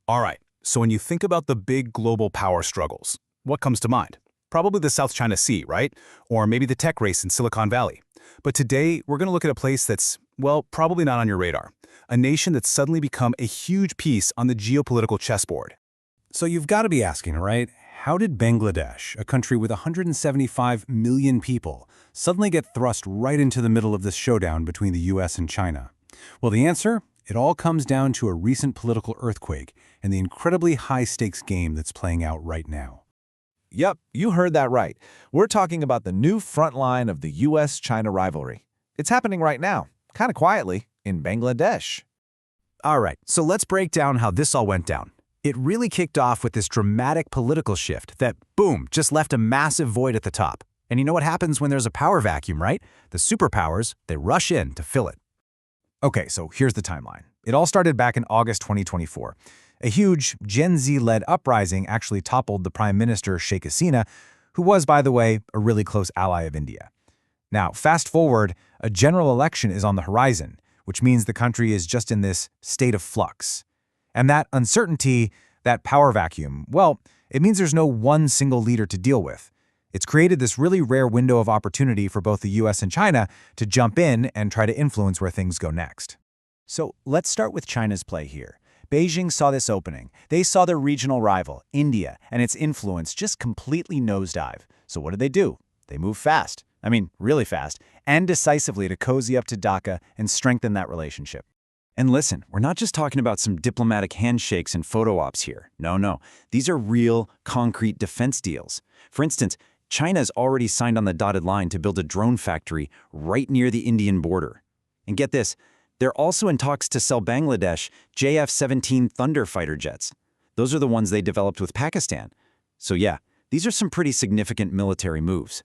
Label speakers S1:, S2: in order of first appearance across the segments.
S1: All right, so when you think about the big global power struggles, what comes to mind? Probably the South China Sea, right? Or maybe the tech race in Silicon Valley. But today, we're going to look at a place that's, well, probably not on your radar. A nation that's suddenly become a huge piece on the geopolitical chessboard.
S2: So you've got to be asking, right? How did Bangladesh, a country with 175 million people, suddenly get thrust right into the middle of this showdown between the US and China? Well, the answer? It all comes down to a recent political earthquake and the incredibly high-stakes game that's playing out right now.
S3: Yep, you heard that right. We're talking about the new front line of the US-China rivalry. It's happening right now, kind of quietly, in Bangladesh.
S2: All right, so let's break down how this all went down. It really kicked off with this dramatic political shift that, boom, just left a massive void at the top. And you know what happens when there's a power vacuum, right? The superpowers, they rush in to fill it.
S3: Okay, so here's the timeline. It all started back in August 2024. A huge Gen Z-led uprising actually toppled the Prime Minister Sheikh Hasina, who was, by the way, a really close ally of India. Now, fast forward, a general election is on the horizon, which means the country is just in this state of flux. And that uncertainty, that power vacuum, well, it means there's no one single leader to deal with. It's created this really rare window of opportunity for both the US and China to jump in and try to influence where things go next.
S4: So let's start with China's play here. Beijing saw this opening. They saw their regional rival, India, and its influence just completely nosedive. So what did they do? They moved fast. I mean, really fast, and decisively to cozy up to Dhaka and strengthen that relationship. And listen, we're not just talking about some diplomatic handshakes and photo ops here. No. These are real, concrete defense deals. For instance, China's already signed on the dotted line to build a drone factory right near the Indian border. And get this, they're also in talks to sell Bangladesh JF-17 Thunder fighter jets. Those are the ones they developed with Pakistan. So yeah, these are some pretty significant military moves.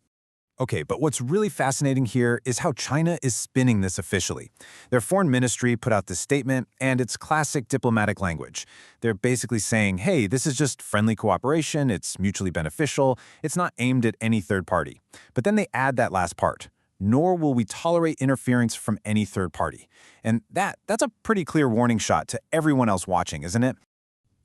S1: Okay, but what's really fascinating here is how China is spinning this officially. Their foreign ministry put out this statement, and it's classic diplomatic language. They're basically saying, hey, this is just friendly cooperation, it's mutually beneficial, it's not aimed at any third party. But then they add that last part, nor will we tolerate interference from any third party. And that's a pretty clear warning shot to everyone else watching, isn't it?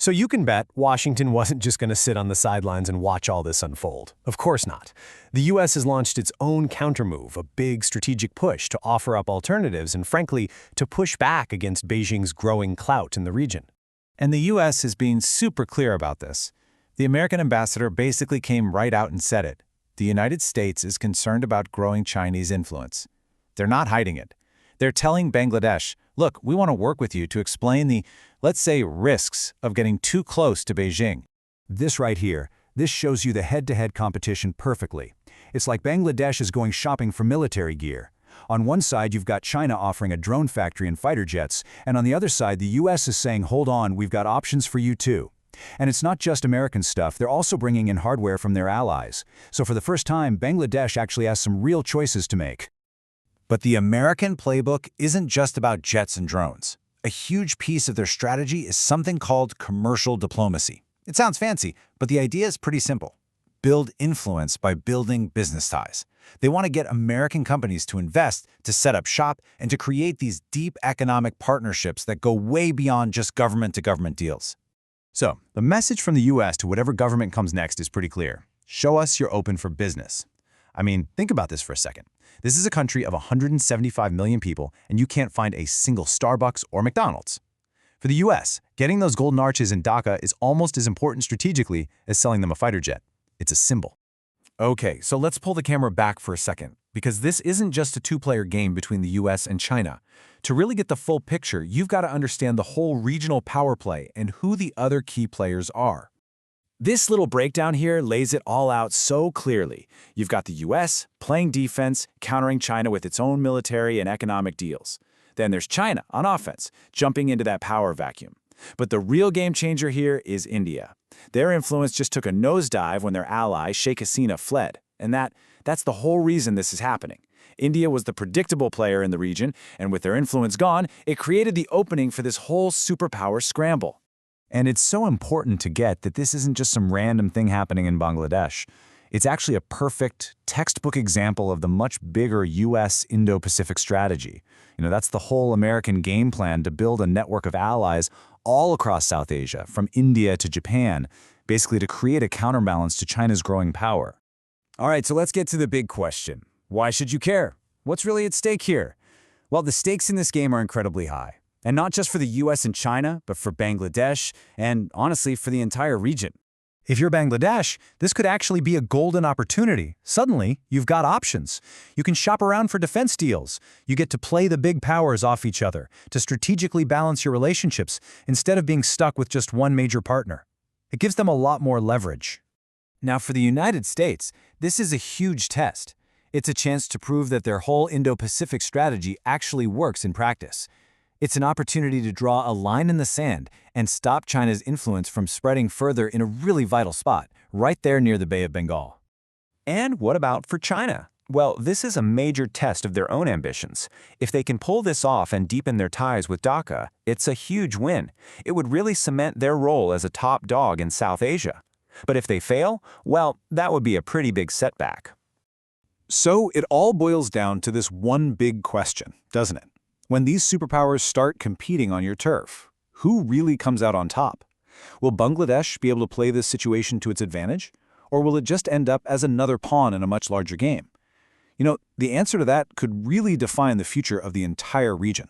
S5: So you can bet Washington wasn't just going to sit on the sidelines and watch all this unfold. Of course not. The U.S. has launched its own countermove, a big strategic push to offer up alternatives and, frankly, to push back against Beijing's growing clout in the region.
S4: And the U.S. is being super clear about this. The American ambassador basically came right out and said it. The United States is concerned about growing Chinese influence. They're not hiding it. They're telling Bangladesh, look, we want to work with you to explain the, let's say, risks of getting too close to Beijing.
S2: This right here, this shows you the head-to-head competition perfectly. It's like Bangladesh is going shopping for military gear. On one side, you've got China offering a drone factory and fighter jets, and on the other side, the US is saying, hold on, we've got options for you too. And it's not just American stuff, they're also bringing in hardware from their allies. So for the first time, Bangladesh actually has some real choices to make.
S3: But the American playbook isn't just about jets and drones. A huge piece of their strategy is something called commercial diplomacy. It sounds fancy, but the idea is pretty simple. Build influence by building business ties. They want to get American companies to invest, to set up shop, and to create these deep economic partnerships that go way beyond just government-to-government deals.
S2: So, the message from the US to whatever government comes next is pretty clear. Show us you're open for business. I mean, think about this for a second. This is a country of 175 million people, and you can't find a single Starbucks or McDonald's. For the US, getting those golden arches in Dhaka is almost as important strategically as selling them a fighter jet. It's a symbol.
S1: Okay, so let's pull the camera back for a second, because this isn't just a two-player game between the US and China. To really get the full picture, you've got to understand the whole regional power play and who the other key players are.
S4: This little breakdown here lays it all out so clearly. You've got the US playing defense, countering China with its own military and economic deals. Then there's China on offense, jumping into that power vacuum. But the real game changer here is India. Their influence just took a nosedive when their ally, Sheikh Hasina, fled. And that's the whole reason this is happening. India was the predictable player in the region, and with their influence gone, it created the opening for this whole superpower scramble.
S2: And it's so important to get that this isn't just some random thing happening in Bangladesh.
S3: It's actually a perfect textbook example of the much bigger U.S. Indo-Pacific strategy. That's the whole American game plan to build a network of allies all across South Asia, from India to Japan, basically to create a counterbalance to China's growing power.
S2: All right, so let's get to the big question. Why should you care? What's really at stake here? Well, the stakes in this game are incredibly high. And not just for the US and China, but for Bangladesh, and honestly, for the entire region.
S3: If you're Bangladesh, this could actually be a golden opportunity. Suddenly, you've got options. You can shop around for defense deals. You get to play the big powers off each other, to strategically balance your relationships, instead of being stuck with just one major partner. It gives them a lot more leverage.
S4: Now, for the United States, this is a huge test. It's a chance to prove that their whole Indo-Pacific strategy actually works in practice. It's an opportunity to draw a line in the sand and stop China's influence from spreading further in a really vital spot, right there near the Bay of Bengal.
S5: And what about for China? Well, this is a major test of their own ambitions. If they can pull this off and deepen their ties with Dhaka, it's a huge win. It would really cement their role as a top dog in South Asia. But if they fail, well, that would be a pretty big setback.
S3: So it all boils down to this one big question, doesn't it? When these superpowers start competing on your turf, who really comes out on top? Will Bangladesh be able to play this situation to its advantage? Or will it just end up as another pawn in a much larger game? The answer to that could really define the future of the entire region.